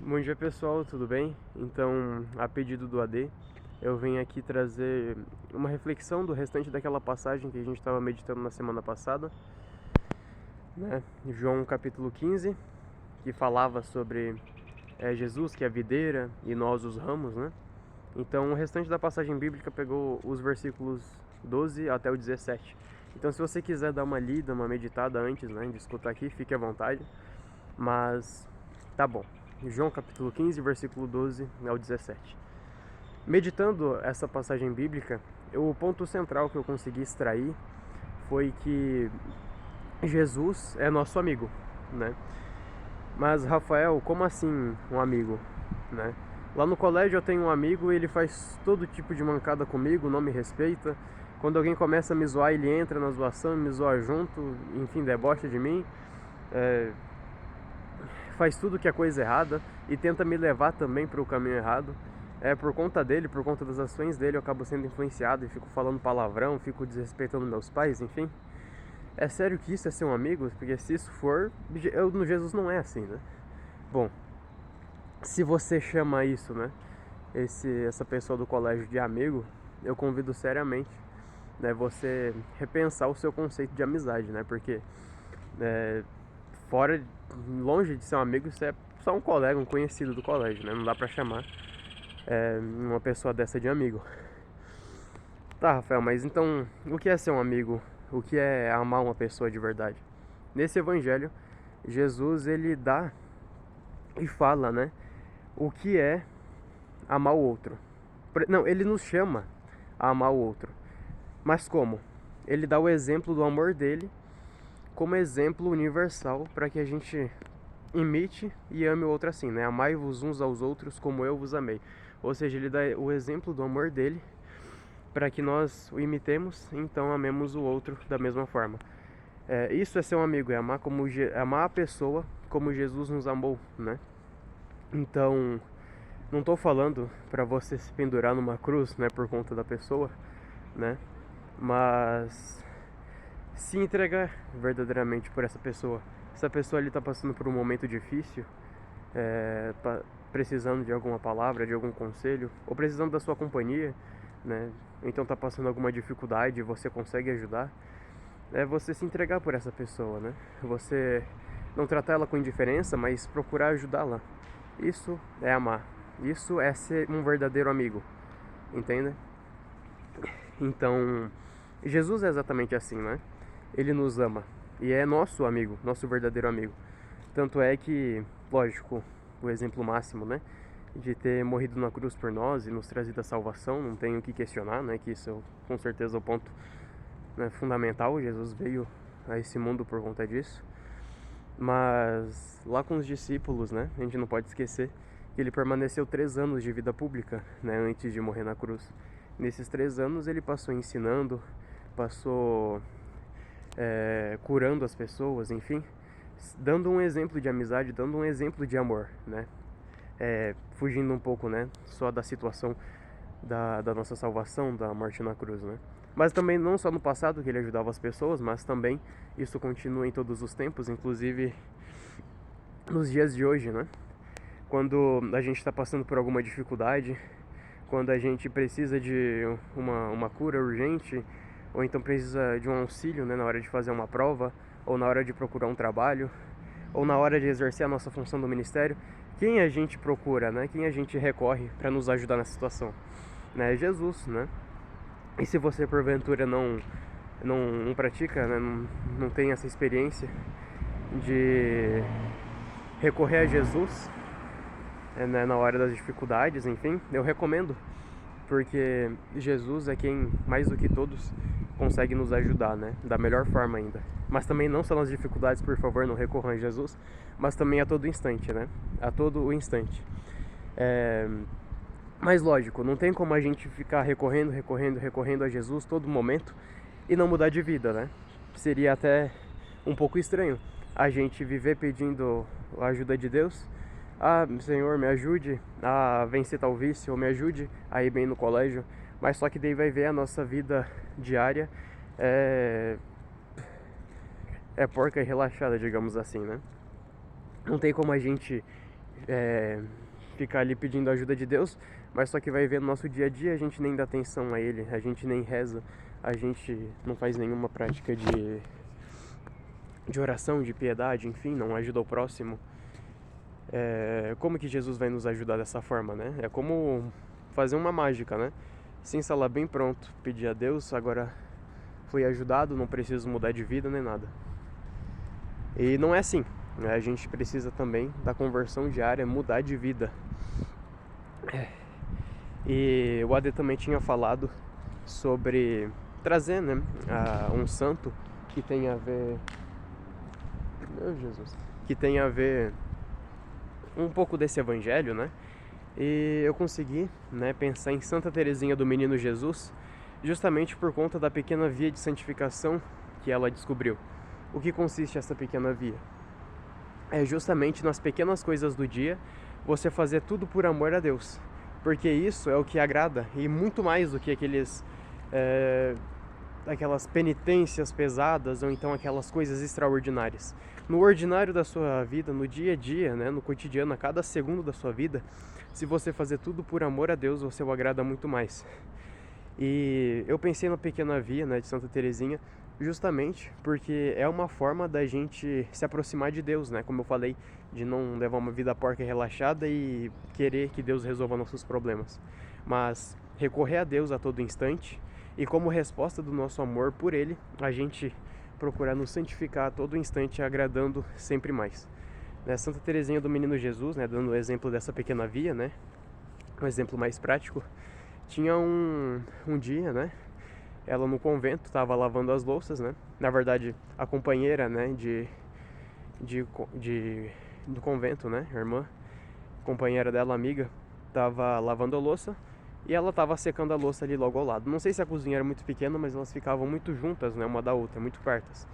Bom dia pessoal, tudo bem? Então, a pedido do AD, eu venho aqui trazer uma reflexão do restante daquela passagem que a gente estava meditando na semana passada, né? João capítulo 15, que falava sobre Jesus, que é a videira, e nós os ramos, né? Então, o restante da passagem bíblica pegou os versículos 12 até o 17. Então, se você quiser dar uma lida, uma meditada antes, né, de escutar aqui, fique à vontade. Mas, tá bom. João capítulo 15, versículo 12 ao 17. Meditando essa passagem bíblica, o ponto central que eu consegui extrair foi que Jesus é nosso amigo, né? Mas, Rafael, como assim um amigo, né? Lá no colégio eu tenho um amigo e ele faz todo tipo de mancada comigo, não me respeita. Quando alguém começa a me zoar, ele entra na zoação e me zoa junto, enfim, debocha de mim. Faz tudo que é coisa errada e tenta me levar também para o caminho errado. Por conta dele, por conta das ações dele, eu acabo sendo influenciado e fico falando palavrão, fico desrespeitando meus pais, enfim. É sério que isso é ser um amigo? Porque se isso for, no Jesus não é assim, né? Bom, se você chama isso, né, essa pessoa do colégio de amigo, eu convido seriamente, né, você repensar o seu conceito de amizade, né? Porque fora, longe de ser um amigo, isso é só um colega, um conhecido do colégio, né? Não dá pra chamar uma pessoa dessa de amigo. Tá, Rafael, mas então, o que é ser um amigo? O que é amar uma pessoa de verdade? Nesse evangelho, Jesus, ele dá e fala, né, o que é amar o outro. Não, ele nos chama a amar o outro. Mas como? Ele dá o exemplo do amor dele como exemplo universal para que a gente imite e ame o outro assim, né? Amai-vos uns aos outros como eu vos amei. Ou seja, ele dá o exemplo do amor dele para que nós o imitemos, então amemos o outro da mesma forma. Isso é ser um amigo, é amar a pessoa como Jesus nos amou, né? Então, não estou falando para você se pendurar numa cruz, né, por conta da pessoa, né? Mas se entregar verdadeiramente por essa pessoa. Se a pessoa ali está passando por um momento difícil, precisando de alguma palavra, de algum conselho, ou precisando da sua companhia, né? Então está passando alguma dificuldade e você consegue ajudar, é você se entregar por essa pessoa, né? Você não tratar ela com indiferença, mas procurar ajudá-la. Isso é amar. Isso é ser um verdadeiro amigo, entende? Então, Jesus é exatamente assim, né? Ele nos ama e é nosso amigo, nosso verdadeiro amigo. Tanto é que, lógico, o exemplo máximo, né, de ter morrido na cruz por nós e nos trazido a salvação, não tenho o que questionar, né, que isso com certeza é o ponto, né, fundamental. Jesus veio a esse mundo por conta disso. Mas lá com os discípulos, né, a gente não pode esquecer que ele permaneceu 3 anos de vida pública, né, antes de morrer na cruz. Nesses 3 anos ele passou ensinando, passou curando as pessoas, enfim, dando um exemplo de amizade, dando um exemplo de amor, né? Fugindo um pouco, né, só da situação da nossa salvação, da morte na cruz, né? Mas também não só no passado que ele ajudava as pessoas, mas também isso continua em todos os tempos, inclusive nos dias de hoje, né? Quando a gente está passando por alguma dificuldade, quando a gente precisa de uma cura urgente, ou então precisa de um auxílio, né, na hora de fazer uma prova, ou na hora de procurar um trabalho, ou na hora de exercer a nossa função do ministério, quem a gente procura, né? Quem a gente recorre para nos ajudar nessa situação? Né? Jesus, né? E se você porventura não pratica, né, não tem essa experiência de recorrer a Jesus, né, na hora das dificuldades, enfim, eu recomendo, porque Jesus é quem, mais do que todos, consegue nos ajudar, né, da melhor forma ainda. Mas também não só nas dificuldades, por favor, não recorram a Jesus, mas também a todo instante, né, a todo o instante. Mas lógico, não tem como a gente ficar recorrendo a Jesus todo momento e não mudar de vida, né? Seria até um pouco estranho a gente viver pedindo a ajuda de Deus. Ah, Senhor, me ajude a vencer tal vício, ou me ajude a ir bem no colégio. Mas só que daí vai ver a nossa vida diária é porca e relaxada, digamos assim, né? Não tem como a gente ficar ali pedindo a ajuda de Deus, mas só que vai ver no nosso dia a dia, a gente nem dá atenção a Ele, a gente nem reza, a gente não faz nenhuma prática de oração, de piedade, enfim, não ajuda o próximo. Como que Jesus vai nos ajudar dessa forma, né? É como fazer uma mágica, né? Sem estar bem pronto, pedir a Deus, agora fui ajudado, não preciso mudar de vida nem nada. E não é assim, né? A gente precisa também da conversão diária, mudar de vida. E o Ade também tinha falado sobre trazer, né, um santo que tem a ver, meu Jesus, que tem a ver um pouco desse evangelho, né? E eu consegui, né, pensar em Santa Teresinha do Menino Jesus, justamente por conta da pequena via de santificação que ela descobriu. O que consiste essa pequena via? É justamente nas pequenas coisas do dia, você fazer tudo por amor a Deus. Porque isso é o que agrada, e muito mais do que aquelas penitências pesadas ou então aquelas coisas extraordinárias. No ordinário da sua vida, no dia a dia, né, no cotidiano, a cada segundo da sua vida, se você fazer tudo por amor a Deus, você o agrada muito mais. E eu pensei na pequena via, né, de Santa Teresinha, justamente porque é uma forma da gente se aproximar de Deus, né? Como eu falei, de não levar uma vida porca e relaxada e querer que Deus resolva nossos problemas, mas recorrer a Deus a todo instante e como resposta do nosso amor por Ele, a gente procurar nos santificar a todo instante, agradando sempre mais. Né? Santa Teresinha do Menino Jesus, né, dando o exemplo dessa pequena via, né, um exemplo mais prático, tinha um dia, né, ela no convento estava lavando as louças, né? Na verdade, a companheira, né, do convento, né, a irmã, companheira dela, amiga, estava lavando a louça e ela estava secando a louça ali logo ao lado. Não sei se a cozinha era muito pequena, mas elas ficavam muito juntas, né, uma da outra, muito pertas.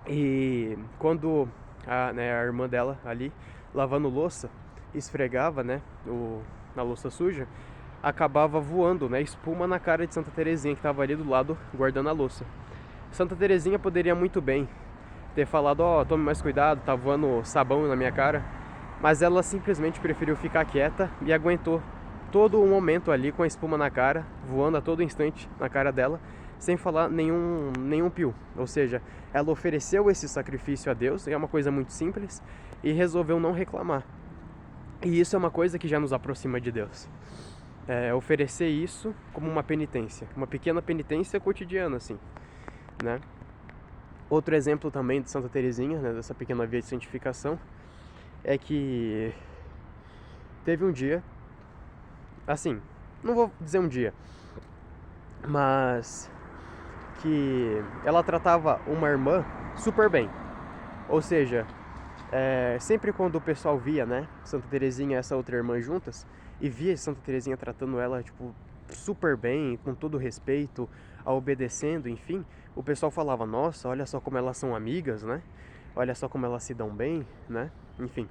E quando a irmã dela ali lavando louça esfregava, né, a louça suja, acabava voando, né, espuma na cara de Santa Teresinha que estava ali do lado guardando a louça. Santa Teresinha poderia muito bem ter falado, tome mais cuidado, tá voando sabão na minha cara, mas ela simplesmente preferiu ficar quieta e aguentou todo o momento ali com a espuma na cara, voando a todo instante na cara dela, sem falar nenhum pio. Ou seja, ela ofereceu esse sacrifício a Deus, é uma coisa muito simples, e resolveu não reclamar. E isso é uma coisa que já nos aproxima de Deus. Oferecer isso como uma penitência, uma pequena penitência cotidiana, assim, né? Outro exemplo também de Santa Teresinha, né, dessa pequena via de santificação, é que teve um dia, assim, não vou dizer um dia, mas que ela tratava uma irmã super bem. Ou seja, sempre quando o pessoal via, né, Santa Teresinha e essa outra irmã juntas, e via Santa Teresinha tratando ela, tipo, super bem, com todo respeito, a obedecendo, enfim, o pessoal falava, nossa, olha só como elas são amigas, né? Olha só como elas se dão bem, né? Enfim.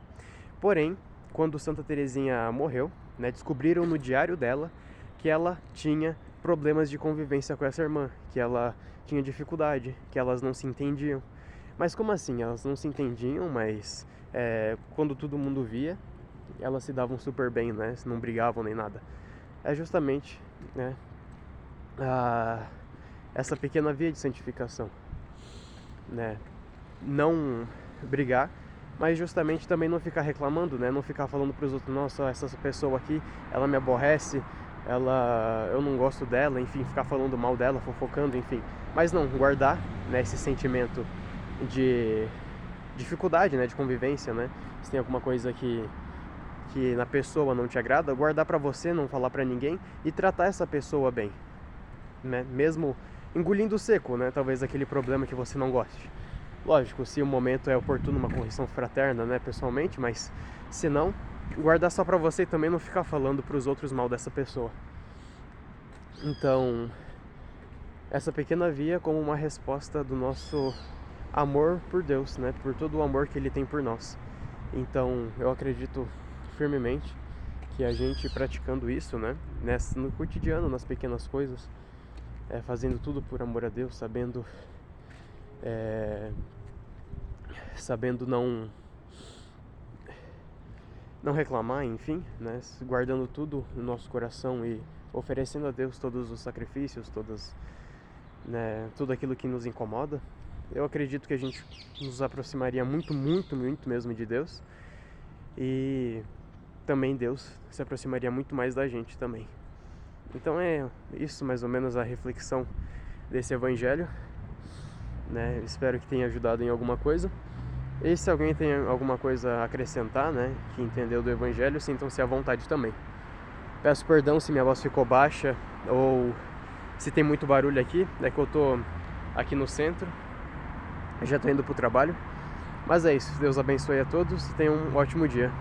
Porém, quando Santa Teresinha morreu, né, descobriram no diário dela que ela tinha problemas de convivência com essa irmã, que ela tinha dificuldade, que elas não se entendiam. Mas como assim? Elas não se entendiam, mas quando todo mundo via, elas se davam super bem, né? Não brigavam nem nada. É justamente, né, essa pequena via de santificação, né? Não brigar, mas justamente também não ficar reclamando, né? Não ficar falando para os outros, nossa, essa pessoa aqui, ela me aborrece, eu não gosto dela, enfim, ficar falando mal dela, fofocando, enfim. Mas não, guardar, né, esse sentimento de dificuldade, né, de convivência, né? Se tem alguma coisa que na pessoa não te agrada, guardar pra você, não falar pra ninguém e tratar essa pessoa bem, né? Mesmo engolindo seco, né? Talvez aquele problema que você não goste. Lógico, se o momento é oportuno, uma correção fraterna, né, pessoalmente, mas se não, guardar só pra você e também não ficar falando pros outros mal dessa pessoa. Então, essa pequena via como uma resposta do nosso amor por Deus, né? Por todo o amor que Ele tem por nós. Então, eu acredito firmemente que a gente praticando isso, né, no cotidiano, nas pequenas coisas, fazendo tudo por amor a Deus, sabendo não não reclamar, enfim, né? Guardando tudo no nosso coração e oferecendo a Deus todos os sacrifícios, né, tudo aquilo que nos incomoda, eu acredito que a gente nos aproximaria muito, muito, muito mesmo de Deus, e também Deus se aproximaria muito mais da gente também. Então é isso mais ou menos a reflexão desse evangelho, né? Espero que tenha ajudado em alguma coisa. E se alguém tem alguma coisa a acrescentar, né, que entendeu do evangelho, sintam-se à vontade também. Peço perdão se minha voz ficou baixa ou se tem muito barulho aqui, é que eu tô aqui no centro, já tô indo pro trabalho. Mas é isso, Deus abençoe a todos e tenham um ótimo dia.